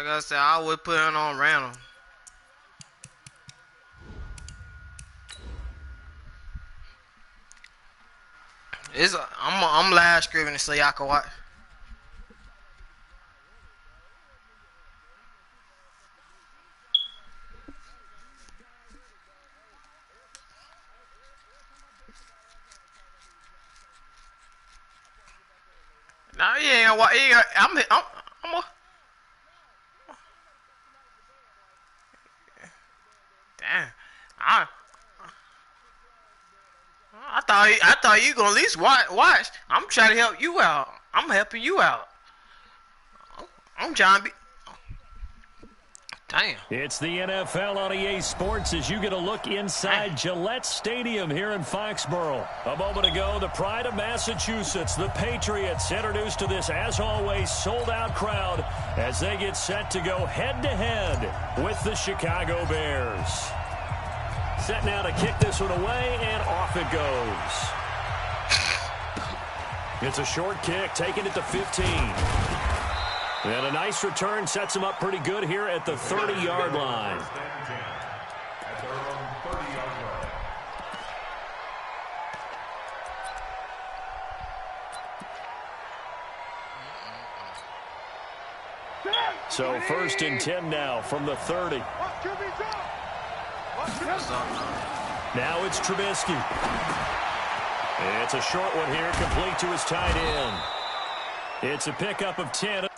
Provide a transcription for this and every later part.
Like I said, I would put it on random. I'm live streaming so y'all can watch. Nah, he ain't what I'm a, damn. I thought you gonna at least watch. I'm trying to help you out. I'm helping you out. I'm trying to be. Damn. It's the NFL on EA Sports as you get a look inside Gillette Stadium here in Foxborough. A moment ago, the pride of Massachusetts, the Patriots, introduced to this, as always, sold-out crowd as they get set to go head-to-head with the Chicago Bears. Set now to kick this one away, and off it goes. It's a short kick, taking it to 15. And a nice return sets him up pretty good here at the 30-yard line. So 1st and 10 now from the 30. Now it's Trubisky. It's a short one here, complete to his tight end. It's a pickup of 10.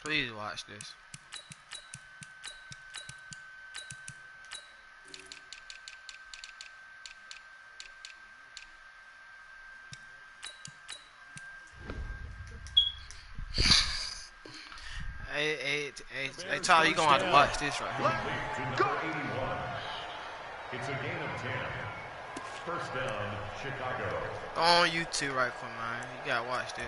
Please watch this. Hey, Tyler, you gonna have to watch this right here. It's a gain of 10. First down, Chicago. On YouTube right quick, man. You gotta watch this.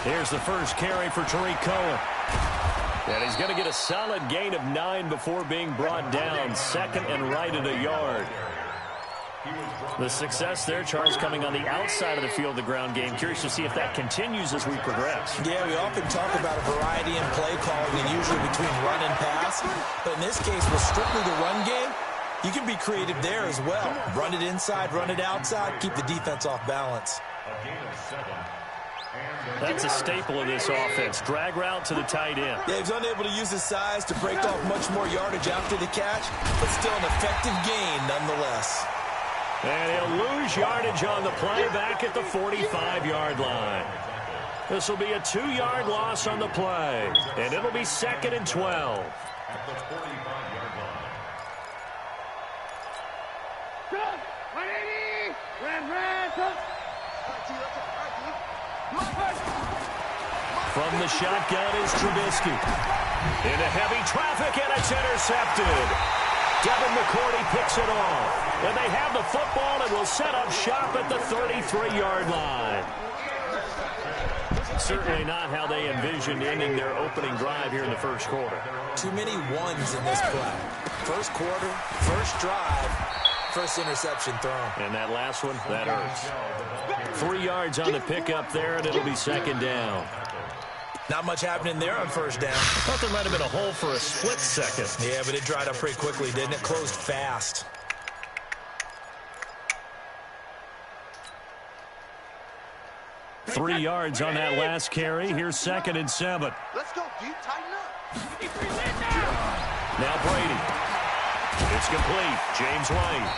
Here's the first carry for Tariq Cohen. And he's going to get a solid gain of 9 before being brought down. Second and right at a yard. The success there, Charles, coming on the outside of the field, the ground game. Curious to see if that continues as we progress. Yeah, we often talk about a variety in play calling and usually between run and pass. But in this case, with strictly the run game, you can be creative there as well. Run it inside, run it outside, keep the defense off balance. That's a staple of this offense. Drag route to the tight end. Yeah, he's unable to use his size to break off much more yardage after the catch, but still an effective gain nonetheless. And he'll lose yardage on the play back at the 45-yard line. This will be a 2-yard loss on the play, and it'll be 2nd and 12. At the 45-yard line. From the shotgun is Trubisky. Into heavy traffic, and it's intercepted. Devin McCourty picks it off. And they have the football and will set up shop at the 33-yard line. Certainly not how they envisioned ending their opening drive here in the first quarter. Too many ones in this play. First quarter, first drive, first interception thrown. And that last one, that hurts. 3 yards on the pickup there, and it'll be 2nd down. Not much happening there on first down. Thought there might have been a hole for a split second. Yeah, but it dried up pretty quickly, didn't it? Closed fast. Three yards on that last carry. Here's 2nd and 7. Let's go, dude. Tighten up. Now Brady. It's complete. James White.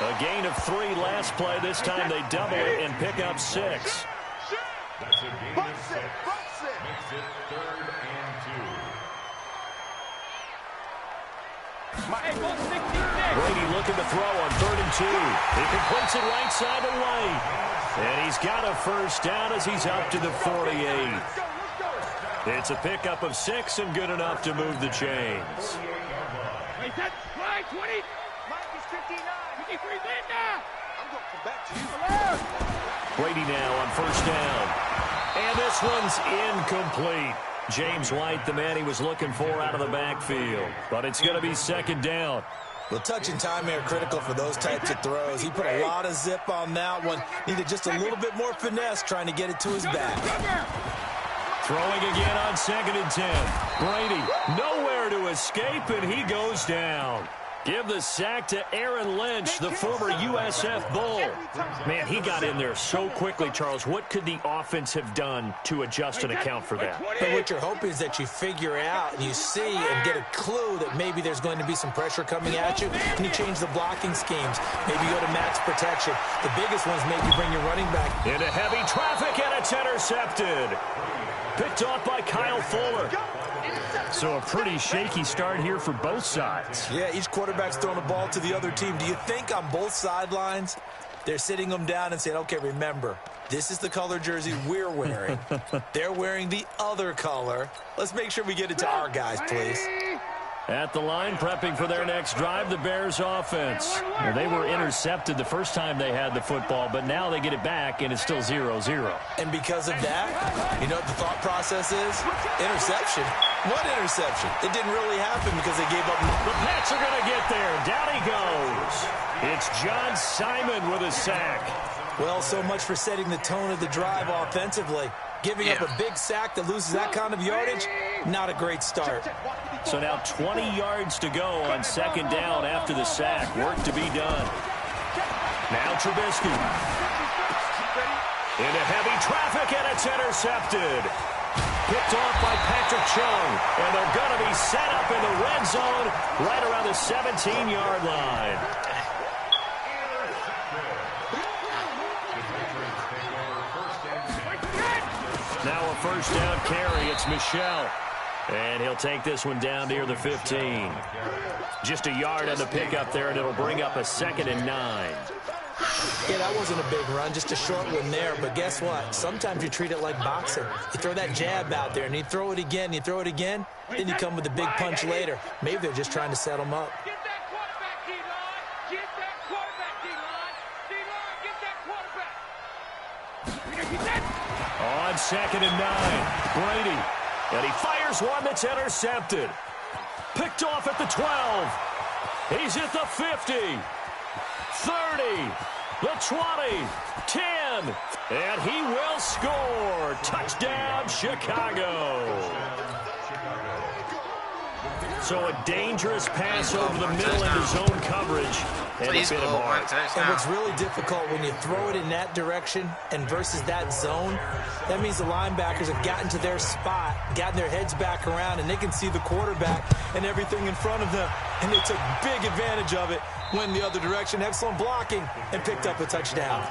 A gain of 3 last play. This time they double it and pick up 6. That's a gain of 6. Makes it 3rd and 2. Brady looking to throw on 3rd and 2. He completes it right side of White. And he's got a first down as he's up to the 48. It's a pickup of 6 and good enough to move the chains. Brady now on first down. And this one's incomplete. James White, the man he was looking for out of the backfield. But it's going to be second down. Well, touch and time are critical for those types of throws. He put a lot of zip on that one. Needed just a little bit more finesse trying to get it to his back. Throwing again on 2nd and 10. Brady nowhere to escape, and he goes down. Give the sack to Aaron Lynch, the former USF Bull. Man, he got in there so quickly, Charles. What could the offense have done to adjust and account for that? But what you're hoping is that you figure out and you see and get a clue that maybe there's going to be some pressure coming at you, and you change the blocking schemes. Maybe go to max protection. The biggest one's maybe bring your running back into heavy traffic, and it's intercepted. Picked off by Kyle Fuller. So a pretty shaky start here for both sides. Yeah, each quarterback's throwing the ball to the other team. Do you think on both sidelines they're sitting them down and saying, okay, remember, this is the color jersey we're wearing. They're wearing the other color. Let's make sure we get it to our guys, please. At the line, prepping for their next drive, the Bears offense. Well, they were intercepted the first time they had the football, but now they get it back, and it's still 0-0. And because of that, you know what the thought process is? Interception. What interception? It didn't really happen because they gave up. The Pats are going to get there. Down he goes. It's John Simon with a sack. Well, so much for setting the tone of the drive offensively. Giving up a big sack that loses that kind of yardage, not a great start. So now 20 yards to go on 2nd down after the sack. Work to be done. Now Trubisky. Into heavy traffic, and it's intercepted. Picked off by Patrick Chung. And they're going to be set up in the red zone right around the 17-yard line. Now a first down carry. It's Michel. And he'll take this one down near the 15. Just a yard on the pickup there, and it'll bring up a 2nd and 9. Yeah, that wasn't a big run, just a short one there. But guess what? Sometimes you treat it like boxing. You throw that jab out there, and you throw it again, you throw it again, then you come with a big punch later. Maybe they're just trying to set them up. Get that quarterback, D-line. Get that quarterback, D-line. D-line, get that quarterback. On 2nd and 9, Brady. And he fires one that's intercepted. Picked off at the 12. He's at the 50. 30. The 20. 10. And he will score. Touchdown, Chicago. So a dangerous pass over the middle into zone coverage. And Please a bit of blow one arc. touchdown. And what's really difficult when you throw it in that direction and versus that zone, that means the linebackers have gotten to their spot, gotten their heads back around, and they can see the quarterback and everything in front of them. And they took big advantage of it, went the other direction, excellent blocking, and picked up a touchdown.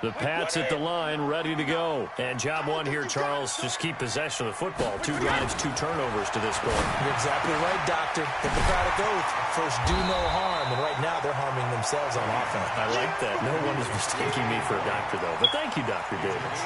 The Pats at the line, ready to go. And job one here, Charles, just keep possession of the football. 2 drives, 2 turnovers to this point. You're exactly right, Doctor. Hippocratic oath. First, do no harm. And right now, they're harming themselves on offense. I like that. No one is mistaking me for a doctor, though. But thank you, Dr. Davis.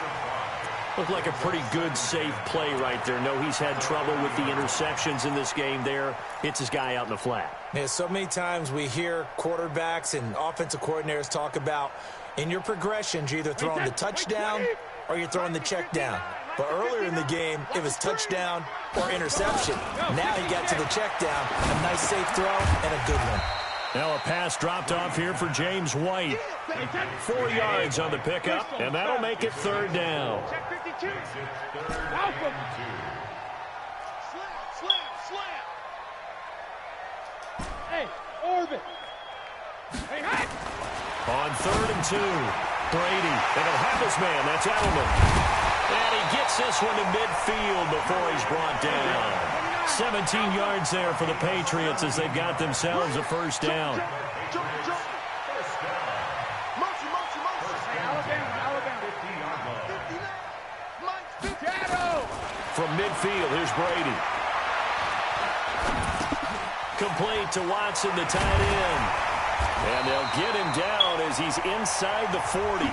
Looked like a pretty good, safe play right there. No, he's had trouble with the interceptions in this game there. Hits his guy out in the flat. Yeah, so many times we hear quarterbacks and offensive coordinators talk about in your progressions, you're either throwing the touchdown or you're throwing the check down. But earlier in the game, it was touchdown or interception. Now he got to the check down. A nice safe throw and a good one. Now a pass dropped off here for James White. 4 yards on the pickup, and that'll make it 3rd down. Check 52. Welcome. Slam. Hey, orbit. Hey, hey. On 3rd and 2, Brady, and he'll have his man. That's Edelman. And he gets this one to midfield before he's brought down. 17 yards there for the Patriots as they've got themselves a first down. From midfield, here's Brady. Complete to Watson, the tight end. And they'll get him down as he's inside the 40.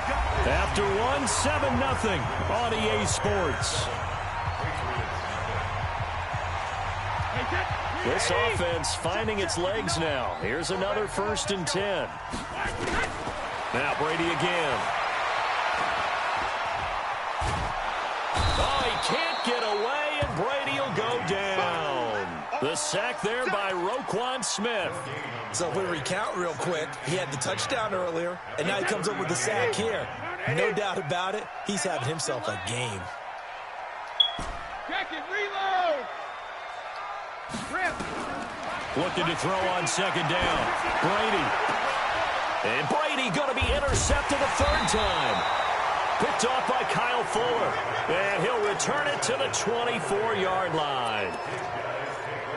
After one, 7-0 on EA Sports. This offense finding its legs now. Here's another 1st and 10. Now Brady again. Oh, he can't get away, and Brady will go down. The sack there by Roquan Smith. So if we recount real quick, he had the touchdown earlier, and now he comes up with the sack here. No doubt about it, he's having himself a game. Check it, reload. Looking to throw on 2nd down. Brady. And Brady going to be intercepted a 3rd time. Picked off by Kyle Fuller. And he'll return it to the 24-yard line.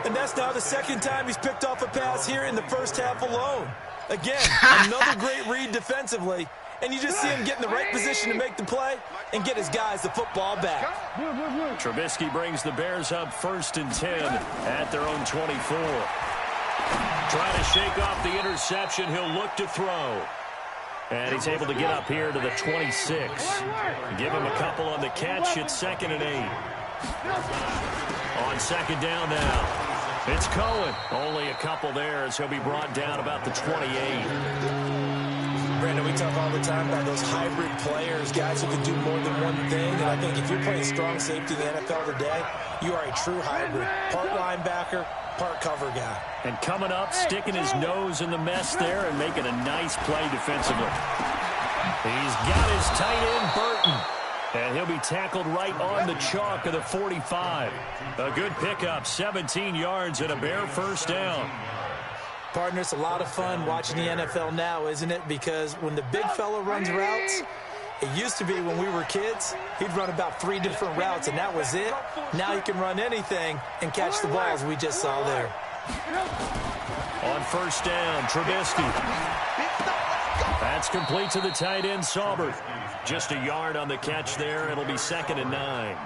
And that's now the 2nd time he's picked off a pass here in the first half alone. Again, another great read defensively. And you just see him get in the right position to make the play and get his guys the football back. Trubisky brings the Bears up 1st and 10 at their own 24. Trying to shake off the interception. He'll look to throw. And he's able to get up here to the 26. Give him a couple on the catch. It's 2nd and 8. On 2nd down now. It's Cohen. Only a couple there as he'll be brought down about the 28. Brandon, we talk all the time about those hybrid players, guys who can do more than one thing. And I think if you're playing strong safety in the NFL today, you are a true hybrid. Part linebacker, part cover guy. And coming up, sticking his nose in the mess there and making a nice play defensively. He's got his tight end, Burton. And he'll be tackled right on the chalk of the 45. A good pickup, 17 yards and a Bear 1st down. Partner, it's a lot of fun watching the NFL now, isn't it? Because when the big fella runs routes, it used to be when we were kids, he'd run about 3 different routes, and that was it. Now he can run anything and catch the balls we just saw there. On 1st down, Trubisky. That's complete to the tight end, Saubert. Just a yard on the catch there. It'll be 2nd and 9.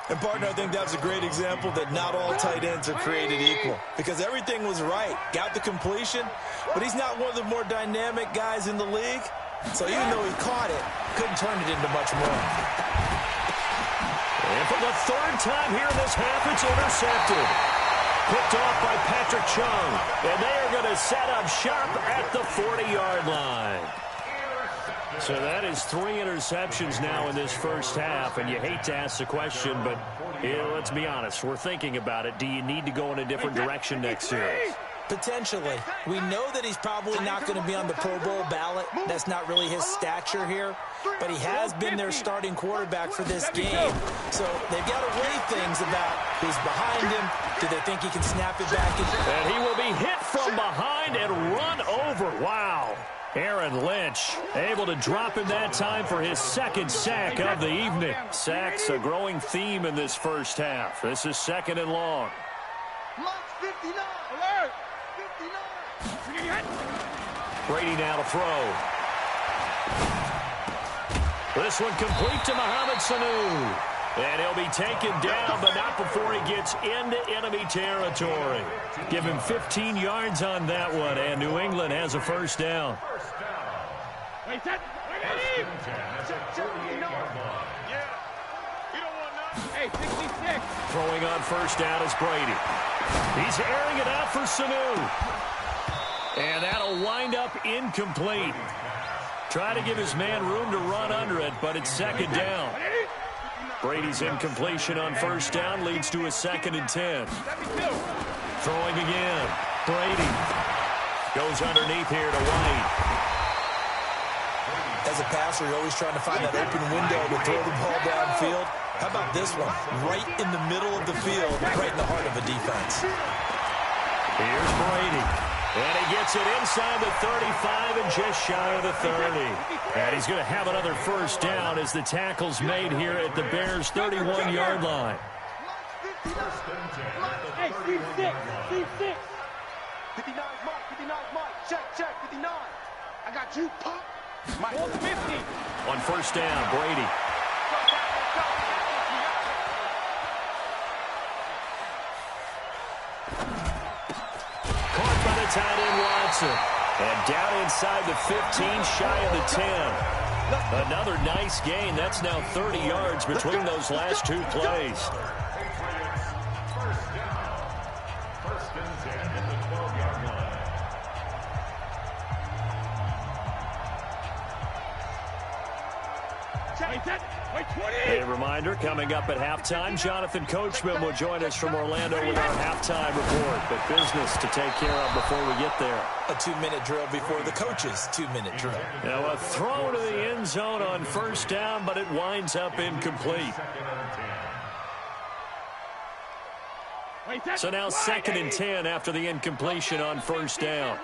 And, partner, I think that was a great example that not all tight ends are created equal. Because everything was right. Got the completion, but he's not one of the more dynamic guys in the league. So even though he caught it, couldn't turn it into much more. And for the 3rd time here in this half, it's intercepted. Picked off by Patrick Chung. And they are going to set up shop at the 40-yard line. So that is 3 interceptions now in this first half, and you hate to ask the question, but let's be honest, we're thinking about it. Do you need to go in a different direction next series? Potentially. We know that he's probably not going to be on the Pro Bowl ballot. That's not really his stature here, but he has been their starting quarterback for this game. So they've got to weigh things about who's behind him. Do they think he can snap it back? And he will be hit from behind and run over. Wow. Aaron Lynch able to drop him that time for his 2nd sack of the evening. Sacks a growing theme in this first half. This is 2nd and long. 59. Alert. 59. Brady now to throw. This one complete to Mohamed Sanu. And he'll be taken down, but not before he gets into enemy territory. Give him 15 yards on that one, and New England has a 1st down. Hey, set. Hey, 66. Throwing on 1st down is Brady. He's airing it out for Sanu. And that'll wind up incomplete. Try to give his man room to run under it, but it's 2nd down. Brady's incompletion on 1st down leads to a 2nd and 10. Throwing again. Brady goes underneath here to White. As a passer, you're always trying to find that open window to throw the ball downfield. How about this one? Right in the middle of the field, right in the heart of a defense. Here's Brady. And he gets it inside the 35 and just shy of the 30. And he's going to have another 1st down as the tackle's made here at the Bears' 31-yard line. Hey, C6. 59 Mike. 59 Mike. Check. 59. I got you, Pop. Mike, 50. On 1st down, Brady. Caught by the tight end, Watson. And down inside the 15, shy of the 10. Another nice gain. That's now 30 yards between those last two plays. First and 10 at the 12-yard line. A reminder, coming up at halftime, Jonathan Coachman will join us from Orlando with our halftime report. But business to take care of before we get there. A 2-minute drill before the coach's 2-minute drill. Now a throw to the end zone on first down, but it winds up incomplete. So now 2nd and 10 after the incompletion on first down.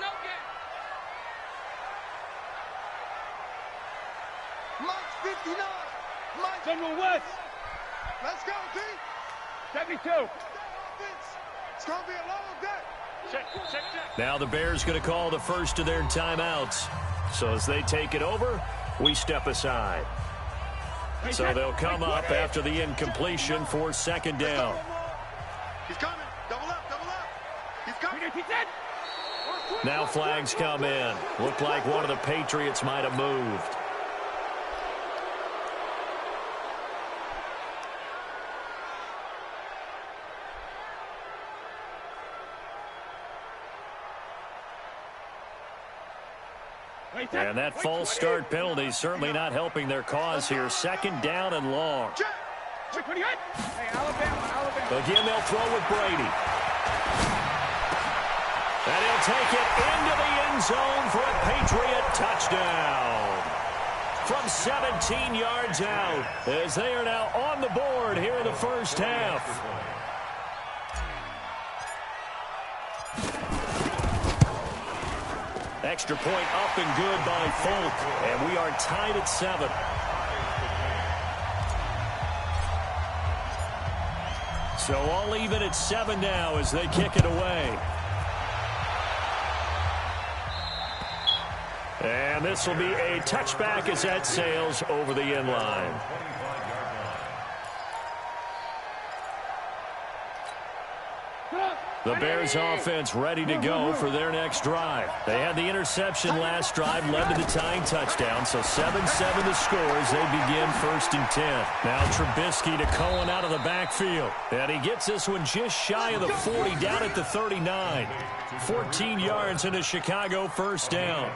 General West. Let's go, T. 72. It's going to be a long day. Check. Now the Bears going to call the first of their timeouts. So as they take it over, we step aside. So they'll come up after the incompletion for 2nd down. He's coming. Double up. He's coming. Now flags come in. Looked like one of the Patriots might have moved. And that false start penalty is certainly not helping their cause here. 2nd down and long. Again, they'll throw with Brady. And he'll take it into the end zone for a Patriot touchdown. From 17 yards out, as they are now on the board here in the first half. Extra point up and good by Folk. And we are tied at 7. So all even at 7 now as they kick it away. And this will be a touchback as that sails over the end line. The Bears offense ready to go for their next drive. They had the interception last drive, led to the tying touchdown. So 7-7 the score as they begin 1st and 10. Now Trubisky to Cohen out of the backfield. And he gets this one just shy of the 40, down at the 39. 14 yards into Chicago first down.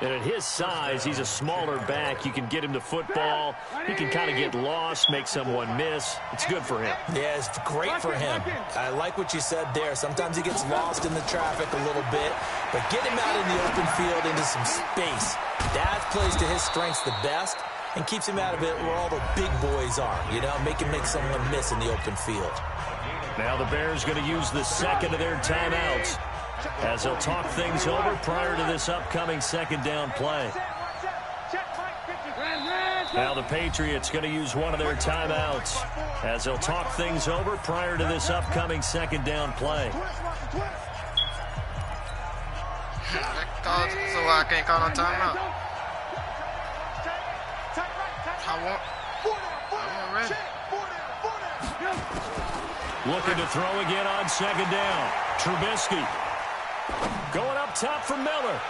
And at his size, he's a smaller back. You can get him to football. He can kind of get lost, make someone miss. It's good for him. Yeah, it's great for him. I like what you said there. Sometimes he gets lost in the traffic a little bit, but get him out in the open field into some space. That plays to his strengths the best and keeps him out of it where all the big boys are, you know, make someone miss in the open field. Now the Bears going to use the 2nd of their timeouts as they'll talk things over prior to this upcoming 2nd down play. Now the Patriots going to use one of their timeouts as they'll talk things over prior to this upcoming 2nd down play. So I can't call no timeout. I'm ready. Looking to throw again on 2nd down. Trubisky going up top for Miller.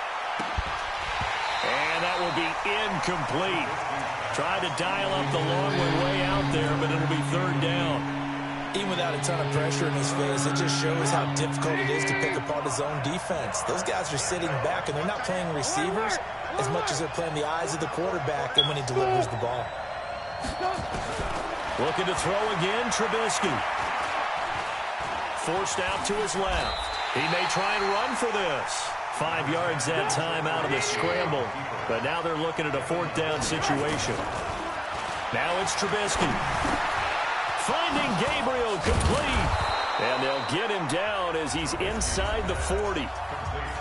And that will be incomplete. Tried to dial up the long one way out there, but it'll be 3rd down. Even without a ton of pressure in his face, it just shows how difficult it is to pick apart his own defense. Those guys are sitting back, and they're not playing receivers as much as they're playing the eyes of the quarterback and when he delivers the ball. Looking to throw again, Trubisky. Forced out to his left. He may try and run for this. 5 yards that time out of the scramble. But now they're looking at a 4th down situation. Now it's Trubisky. Finding Gabriel complete. And they'll get him down as he's inside the 40.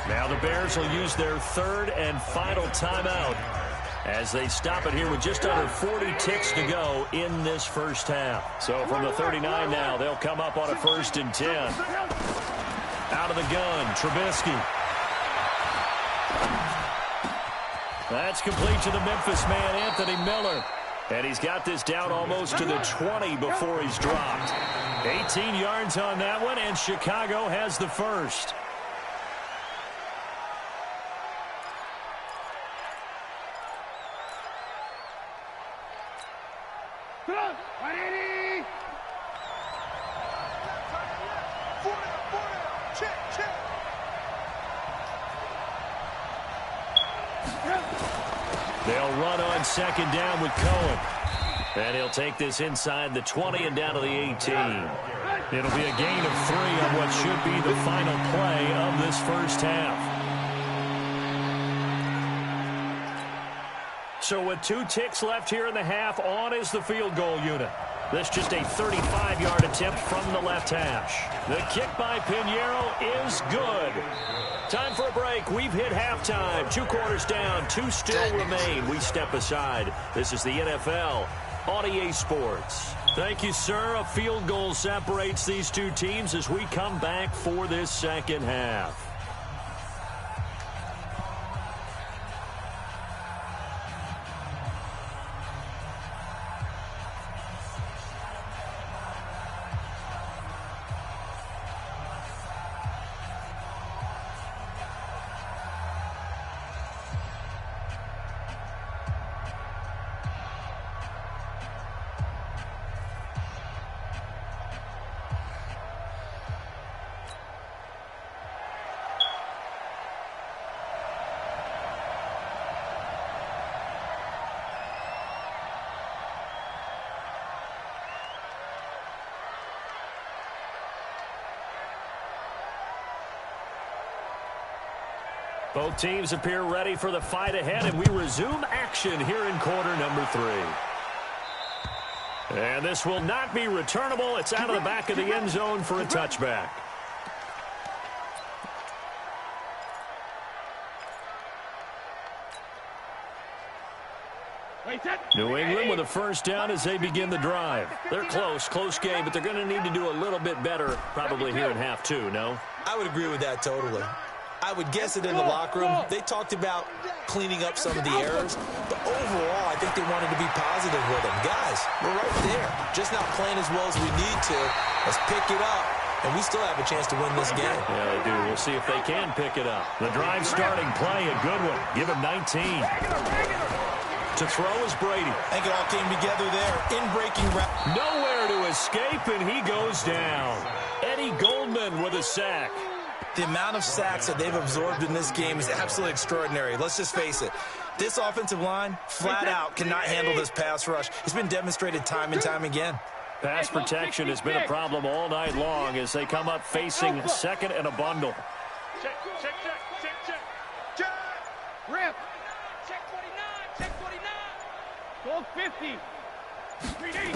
Now the Bears will use their 3rd and final timeout as they stop it here with just under 40 ticks to go in this first half. So from the 39 now, they'll come up on a 1st and 10. Out of the gun, Trubisky. That's complete to the Memphis man, Anthony Miller. And he's got this down almost to the 20 before he's dropped. 18 yards on that one, and Chicago has the first. 180. Check, check. They'll run on second down with Cohen. And he'll take this inside the 20 and down to the 18. It'll be a gain of 3 on what should be the final play of this first half. So with 2 ticks left here in the half, on is the field goal unit. This just a 35-yard attempt from the left hash. The kick by Pinheiro is good. Time for a break. We've hit halftime. 2 quarters down. 2 still remain. We step aside. This is the NFL on EA Sports. Thank you, sir. A field goal separates these 2 teams as we come back for this second half. Both teams appear ready for the fight ahead, and we resume action here in quarter number 3. And this will not be returnable. It's out of the back of the end zone for a touchback. New England with a first down as they begin the drive. They're close game, but they're going to need to do a little bit better probably here in half 2, no? I would agree with that totally. I would guess it in the locker room. They talked about cleaning up some of the errors, but overall, I think they wanted to be positive with them. Guys, we're right there. Just not playing as well as we need to. Let's pick it up, and we still have a chance to win this game. Yeah, they do. We'll see if they can pick it up. The drive starting play, a good one. Give him 19. To throw is Brady. I think it all came together there. In breaking route. Nowhere to escape, and he goes down. Eddie Goldman with a sack. The amount of sacks that they've absorbed in this game is absolutely extraordinary. Let's just face it. This offensive line, flat out, cannot handle this pass rush. It's been demonstrated time and time again. Pass protection has been a problem all night long as they come up facing second and a bundle. Check. Rip. Check 49. 12-50. 3D.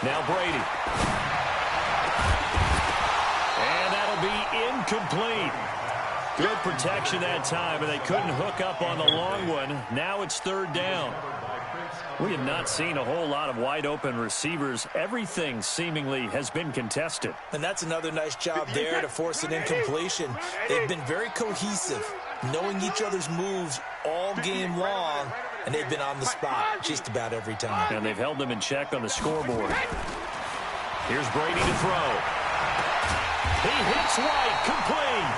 Now Brady. And that'll be incomplete. Good protection that time, and they couldn't hook up on the long one. Now it's third down. We have not seen a whole lot of wide-open receivers. Everything seemingly has been contested. And that's another nice job there to force an incompletion. They've been very cohesive, knowing each other's moves all game long, and they've been on the spot just about every time. And they've held them in check on the scoreboard. Here's Brady to throw. He hits White, complete.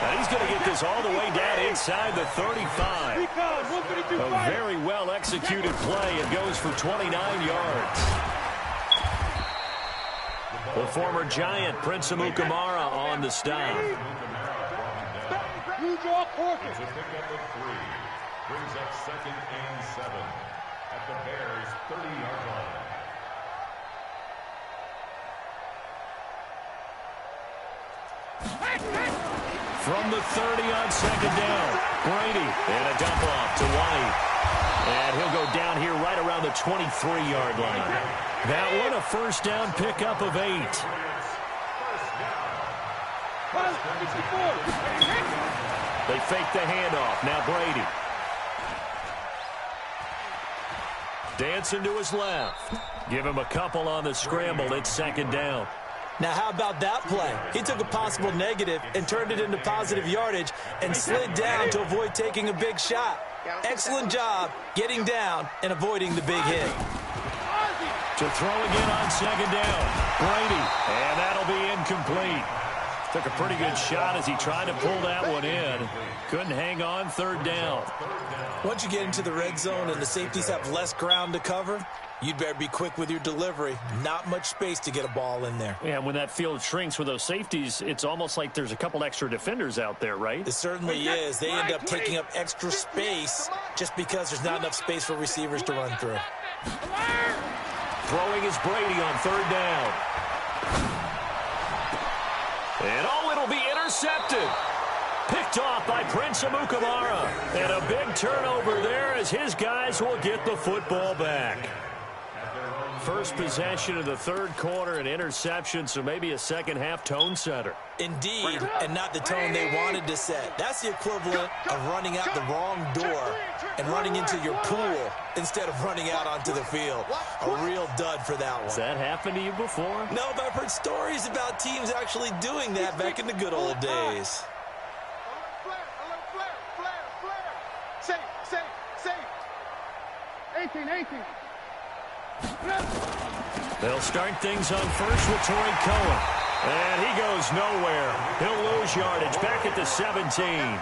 And he's going to get this all the way down inside the 35. A very well-executed play. It goes for 29 yards. The former Giant, Prince Amukamara, on the stop. It's a pickup of 3. Brings up 2nd and 7 at the Bears' 30-yard line. From the 30 on second down, Brady, and a dump off to White. And he'll go down here right around the 23-yard line. That one a first down pickup of 8. They fake the handoff. Now Brady. Dancing to his left. Give him a couple on the scramble. It's second down. Now, how about that play? He took a possible negative and turned it into positive yardage and slid down to avoid taking a big shot. Excellent job getting down and avoiding the big hit. To throw again on second down. Brady, and that'll be incomplete. Took a pretty good shot as he tried to pull that one in. Couldn't hang on, third down. Once you get into the red zone and the safeties have less ground to cover, you'd better be quick with your delivery. Not much space to get a ball in there. Yeah, when that field shrinks with those safeties, it's almost like there's a couple extra defenders out there, right? It certainly is. They end up taking up extra space just because there's not enough space for receivers to run through. Throwing is Brady on third down. And it'll be intercepted. Picked off by Prince Amukamara. And a big turnover there as his guys will get the football back. First possession of the third quarter, an interception, so maybe a second-half tone setter. Indeed, and not the tone they wanted to set. That's the equivalent of running out the wrong door and running into your pool instead of running out onto the field. A real dud for that one. Has that happened to you before? No, but I've heard stories about teams actually doing that back in the good old days. Safe. 18. They'll start things on first with Troy Cohen. And he goes nowhere. He'll lose yardage back at the 17.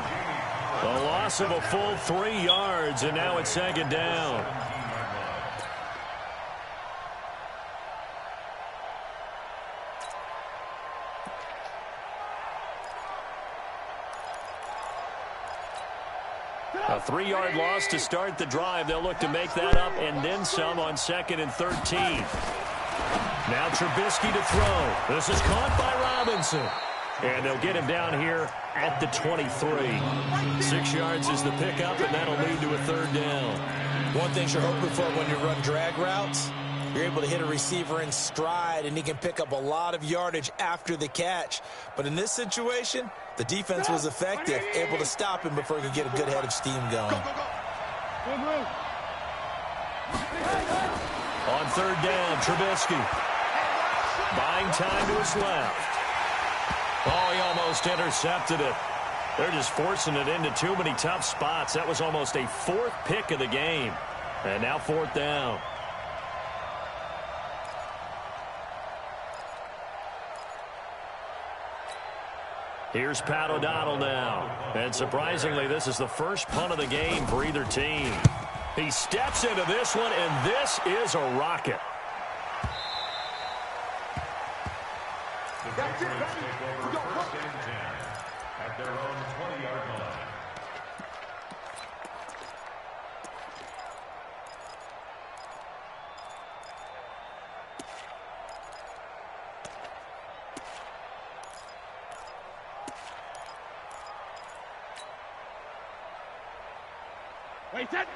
A loss of a full 3 yards, and now it's second down. A 3-yard loss to start the drive. They'll look to make that up and then some on 2nd and 13. Now Trubisky to throw. This is caught by Robinson. And they'll get him down here at the 23. 6 yards is the pickup, and that'll lead to a third down. One thing you're hoping for when you run drag routes, you're able to hit a receiver in stride, and he can pick up a lot of yardage after the catch. But in this situation, the defense was effective, able to stop him before he could get a good head of steam going. On third down, Trubisky. Buying time to his left. Oh, he almost intercepted it. They're just forcing it into too many tough spots. That was almost a 4th pick of the game. And now 4th down. Here's Pat O'Donnell now. And surprisingly, this is the first punt of the game for either team. He steps into this one, and this is a rocket. That's it, baby. We go first and 10 at their own 20-yard line.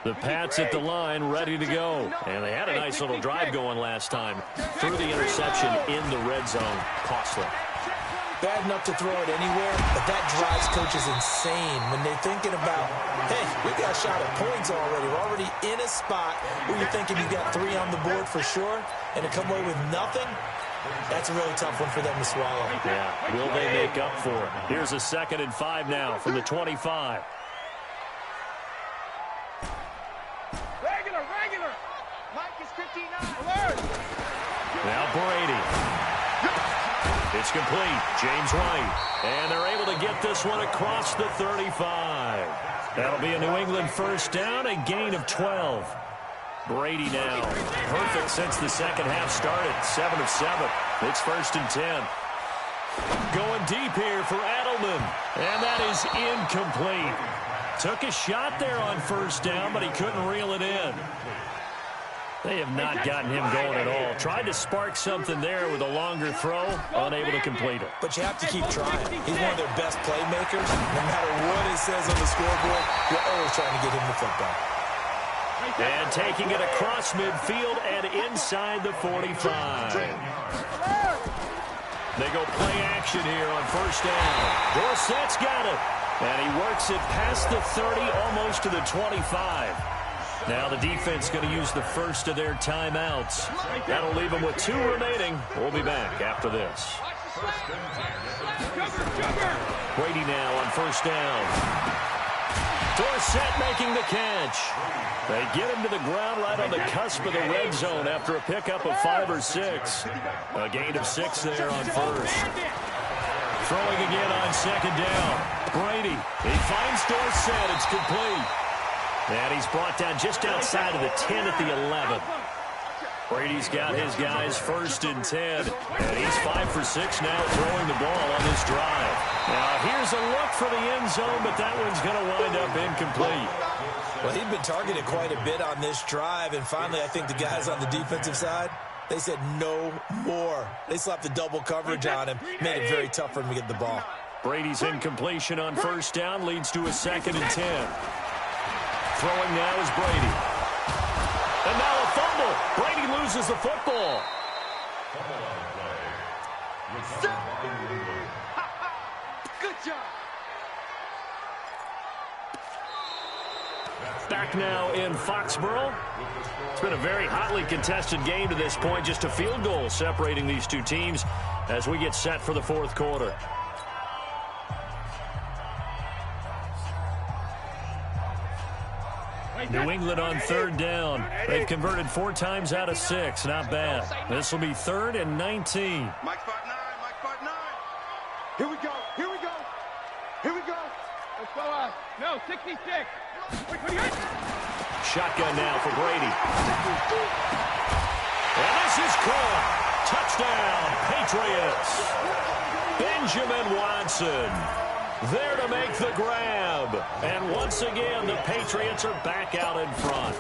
The Pats at the line, ready to go. And they had a nice little drive going last time. Threw the interception in the red zone. Costly. Bad enough to throw it anywhere, but that drives coaches insane when they're thinking about, hey, we got a shot at points already. We're already in a spot where you're thinking you've got 3 on the board for sure, and to come away with nothing, that's a really tough one for them to swallow. Yeah, will they make up for it? Here's a 2nd and 5 now from the 25. Regular. Mike is 59. Alert. Now Brady. It's complete. James White. And they're able to get this one across the 35. That'll be a New England first down, a gain of 12. Brady now. Perfect since the second half started. 7 of 7. It's 1st and 10. Going deep here for Edelman. And that is incomplete. Took a shot there on first down, but he couldn't reel it in. They have not gotten him going at all. Tried to spark something there with a longer throw, unable to complete it. But you have to keep trying. He's one of their best playmakers. No matter what it says on the scoreboard, you're always trying to get him the football. And taking it across midfield and inside the 45. They go play action here on first down. Dorsett's got it. And he works it past the 30, almost to the 25. Now the defense going to use the first of their timeouts. That'll leave them with 2 remaining. We'll be back after this. Brady now on first down. Dorsett making the catch. They get him to the ground right on the cusp of the red zone after a pickup of 5 or 6. A gain of 6 there on first. Throwing again on second down. Brady, he finds Dorsett. It's complete. And he's brought down just outside of the 10 at the 11. Brady's got his guys 1st and 10. And he's 5 for 6 now throwing the ball on this drive. Now here's a look for the end zone, but that one's going to wind up incomplete. Well, he'd been targeted quite a bit on this drive, and finally I think the guys on the defensive side, they said no more. They slapped the double coverage on him, made it very tough for him to get the ball. Brady's incompletion on 1st down leads to a 2nd and 10. Throwing now is Brady. And now a fumble. Brady loses the football. Good job. Back now in Foxborough. It's been a very hotly contested game to this point. Just a field goal separating these two teams as we get set for the 4th quarter. New England on 3rd down. They've converted 4 times out of 6. Not bad. This will be 3rd and 19. Mike spot 9. Mike spot 9. Here we go. Here we go. Here we go. Let's go. No, 66. Shotgun now for Brady. And this is caught. Touchdown, Patriots. Benjamin Watson there to make the grab. And once again, the Patriots are back out in front.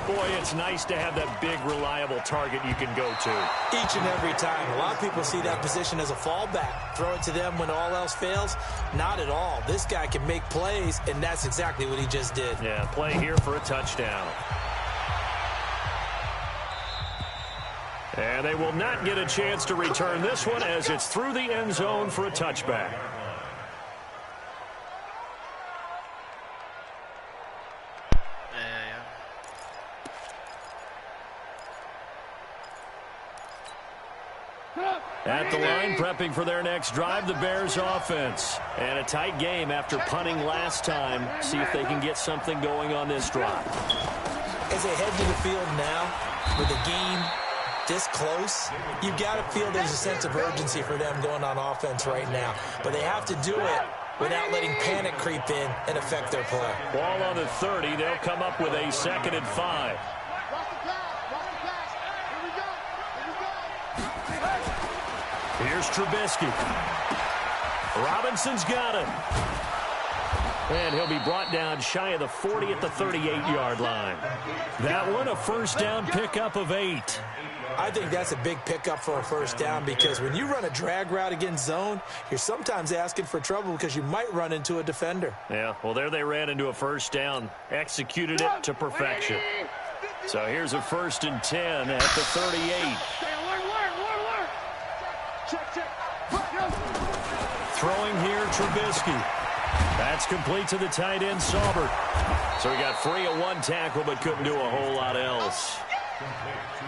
Boy, it's nice to have that big, reliable target you can go to. Each and every time. A lot of people see that position as a fallback. Throw it to them when all else fails. Not at all. This guy can make plays, and that's exactly what he just did. Yeah, play here for a touchdown. And they will not get a chance to return this one as it's through the end zone for a touchback. At the line, prepping for their next drive, the Bears offense. And a tight game after punting last time. See if they can get something going on this drive. As they head to the field now, with the game this close, you've got to feel there's a sense of urgency for them going on offense right now. But they have to do it without letting panic creep in and affect their play. Ball on the 30. They'll come up with a 2nd and 5. Here's Trubisky. Robinson's got him. And he'll be brought down shy of the 40 at the 38-yard line. That one, a 1st down pickup of 8. I think that's a big pickup for a 1st down because when you run a drag route against zone, you're sometimes asking for trouble because you might run into a defender. Yeah, well, there they ran into a 1st down. Executed it to perfection. So here's a 1st and 10 at the 38. Throwing here, Trubisky. That's complete to the tight end, Saubert. So he got free of 1 tackle, but couldn't do a whole lot else.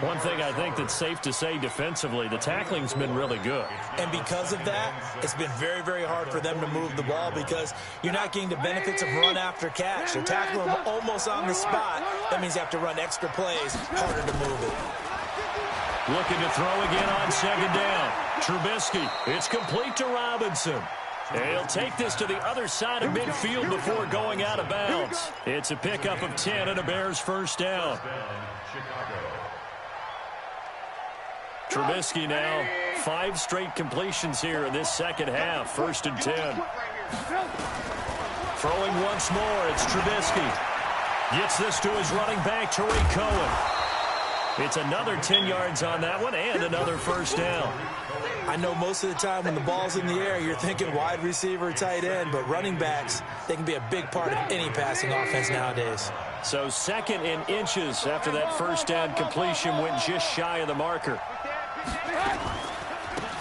One thing I think that's safe to say defensively, the tackling's been really good. And because of that, it's been very, very hard for them to move the ball because you're not getting the benefits of run after catch. They're tackling them almost on the spot. That means you have to run extra plays, harder to move it. Looking to throw again on 2nd down. Trubisky, it's complete to Robinson. And he'll take this to the other side of midfield before going out of bounds. It's a pickup of 10 and a Bears 1st down. Trubisky now, 5 straight completions here in this 2nd half, 1st and 10. Throwing once more, it's Trubisky. Gets this to his running back, Tariq Cohen. It's another 10 yards on that one and another 1st down. I know most of the time when the ball's in the air, you're thinking wide receiver, tight end, but running backs, they can be a big part of any passing offense nowadays. So 2nd in inches after that 1st down completion went just shy of the marker.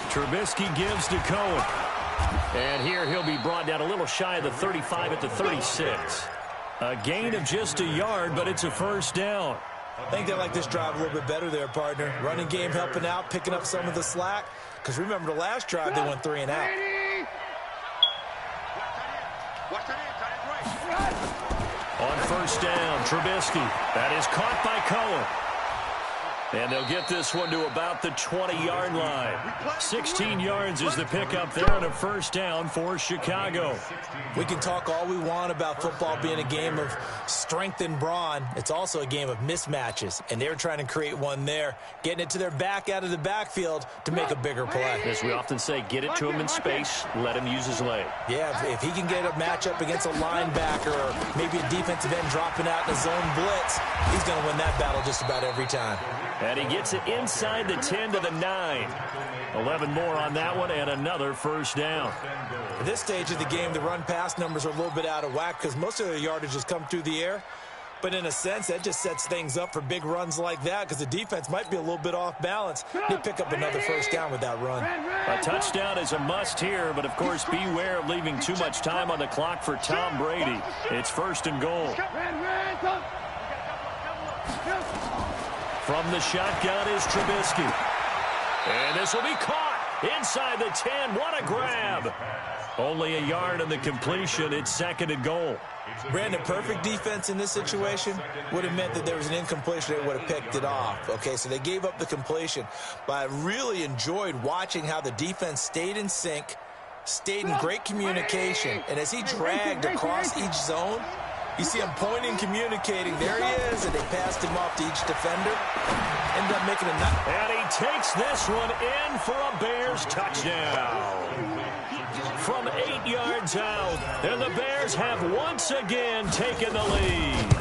Trubisky gives to Cohen. And here he'll be brought down a little shy of the 35 at the 36. A gain of just a yard, but it's a 1st down. I think they like this drive a little bit better there, partner. Running game helping out, picking up some of the slack. Because remember the last drive, they went 3 and out. On 1st down, Trubisky. That is caught by Cohen. And they'll get this one to about the 20-yard line. 16 yards is the pickup there and a first down for Chicago. We can talk all we want about football being a game of strength and brawn. It's also a game of mismatches, and they're trying to create one there, getting it to their back out of the backfield to make a bigger play. As we often say, get it to him in space, let him use his leg. Yeah, if he can get a matchup against a linebacker or maybe a defensive end dropping out in a zone blitz, he's going to win that battle just about every time. And he gets it inside the 10 to the 9. 11 more on that one and another first down. At this stage of the game, the run-pass numbers are a little bit out of whack because most of their yardage has come through the air. But in a sense, that just sets things up for big runs like that because the defense might be a little bit off balance. They pick up another first down with that run. A touchdown is a must here, but of course beware of leaving too much time on the clock for Tom Brady. It's first and goal. From the shotgun is Trubisky. And this will be caught inside the 10. What a grab. Only a yard on the completion. It's second and goal. Brandon, perfect defense in this situation would have meant that there was an incompletion. They would have picked it off. Okay, so they gave up the completion. But I really enjoyed watching how the defense stayed in sync, stayed in great communication. And as he dragged across each zone, you see him pointing, communicating. There he is, and they passed him off to each defender. Ended up making a nice. And he takes this one in for a Bears touchdown. From 8 yards out, and the Bears have once again taken the lead.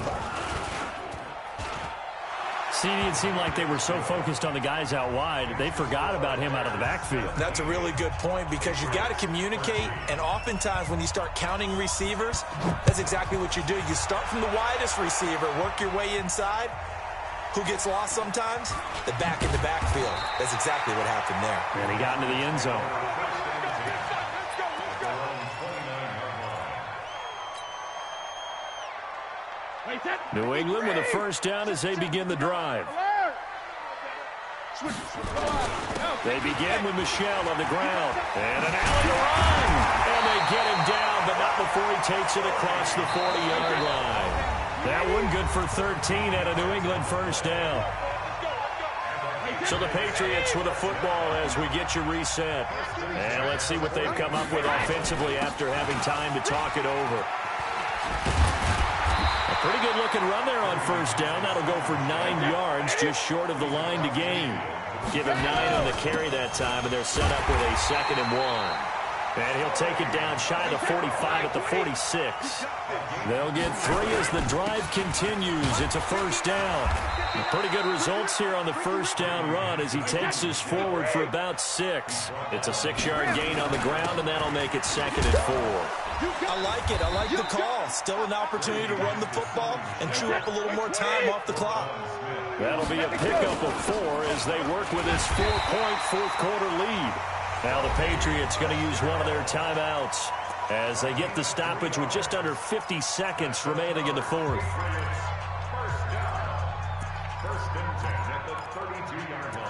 See, it seemed like they were so focused on the guys out wide, they forgot about him out of the backfield. That's a really good point because you got to communicate, and oftentimes when you start counting receivers, that's exactly what you do. You start from the widest receiver, work your way inside. Who gets lost sometimes? The back in the backfield. That's exactly what happened there. And he got into the end zone. New England with a first down as they begin the drive. They begin with Michel on the ground. And an alley run. And they get him down, but not before he takes it across the 40-yard line. That one good for 13 at a New England first down. So the Patriots with a football as we get you reset. And let's see what they've come up with offensively after having time to talk it over. Pretty good looking run there on first down. That'll go for 9 yards, just short of the line to gain. Give him 9 on the carry that time, and they're set up with a 2nd and 1. And he'll take it down shy of the 45 at the 46. They'll get 3 as the drive continues. It's a first down. Pretty good results here on the first down run as he takes this forward for about 6. It's a 6-yard gain on the ground, and that'll make it 2nd and 4. I like it. I like the call. Still an opportunity to run the football and chew up a little more time off the clock. That'll be a pickup of 4 as they work with this 4-point fourth-quarter lead. Now the Patriots going to use one of their timeouts as they get the stoppage with just under 50 seconds remaining in the fourth. First and 10 at the 32-yard line.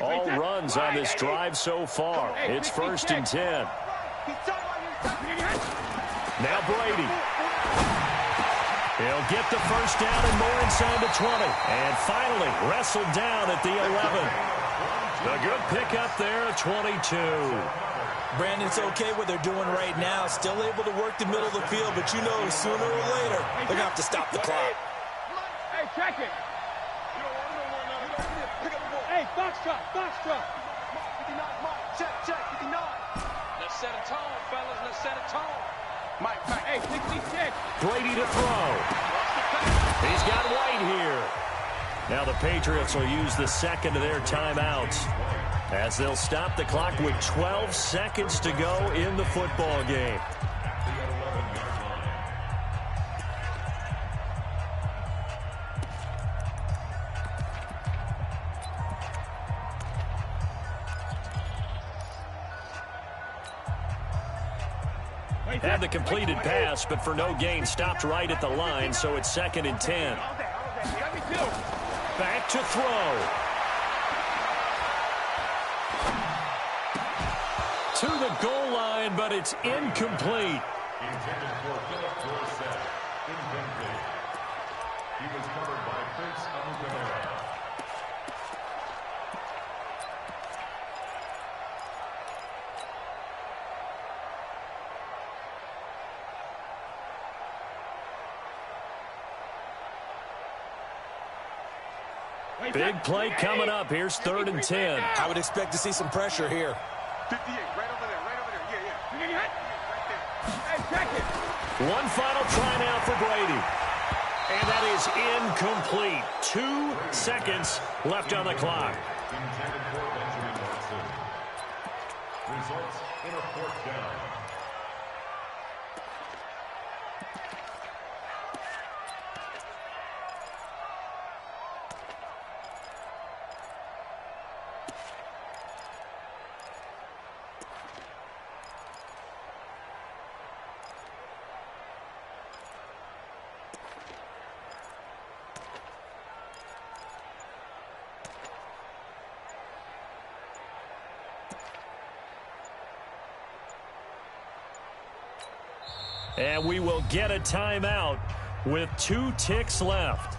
All runs on this drive so far. It's first and 10. Now Brady. He'll get the first down and more inside the 20. And finally wrestled down at the 11. A good pickup there at 22. Brandon, it's okay what they're doing right now. Still able to work the middle of the field, but you know sooner or later they're going to have to stop the clock. Hey, check it. Hey, Foxtrot, Foxtrot. 59, Mike, check, 59. Let's set a tone, fellas. Let's set a tone. Mike, Hey, 66. Brady to throw. He's got White here. Now the Patriots will use the second of their timeouts as they'll stop the clock with 12 seconds to go in the football game. Had the completed pass, but for no gain, stopped right at the line, so it's 2nd and 10. Back to throw. To the goal line, but it's incomplete. Intended for Philip Dorsett. Incomplete. He was covered by Prince Amukamara. Big play coming up. Here's 3rd and 10. I would expect to see some pressure here. 58, right over there, right over there. Yeah. Hey, check it. One final try now for Brady. And that is incomplete. 2 seconds left on the clock. Intended for Benjamin Watson. Results in a 4th down. And we will get a timeout with 2 ticks left.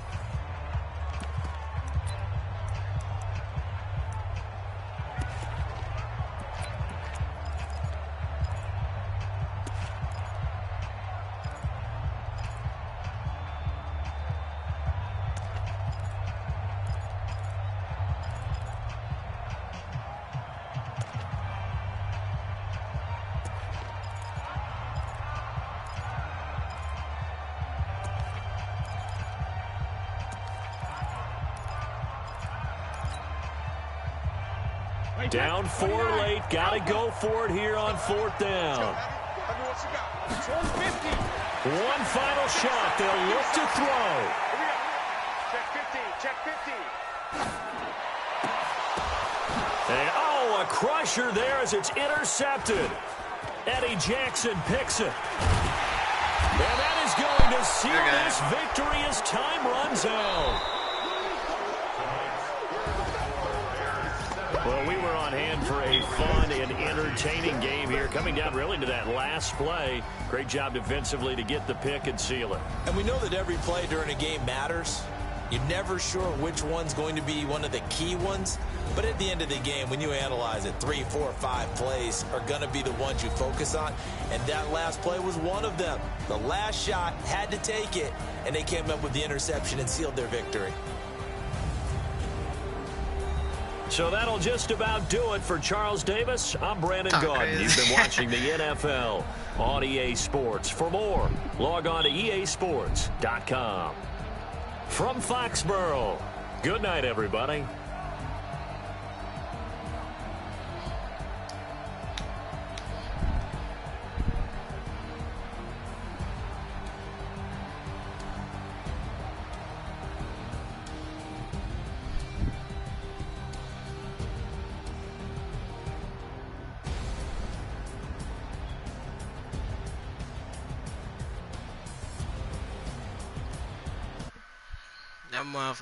Down 4 late. Got to go for it here on 4th down. One final shot. They'll look to throw. Check 15, check 15. And, oh, a crusher there as it's intercepted. Eddie Jackson picks it. And that is going to seal this victory as time runs out. Well, we were on hand for a fun and entertaining game here. Coming down really to that last play. Great job defensively to get the pick and seal it. And we know that every play during a game matters. You're never sure which one's going to be one of the key ones. But at the end of the game, when you analyze it, 3, 4, 5 plays are going to be the ones you focus on. And that last play was one of them. The last shot had to take it, and they came up with the interception and sealed their victory. So that'll just about do it for Charles Davis. I'm Brandon Gaudin. You've been watching the NFL on EA Sports. For more, log on to easports.com. From Foxborough, good night, everybody. That motherfucker.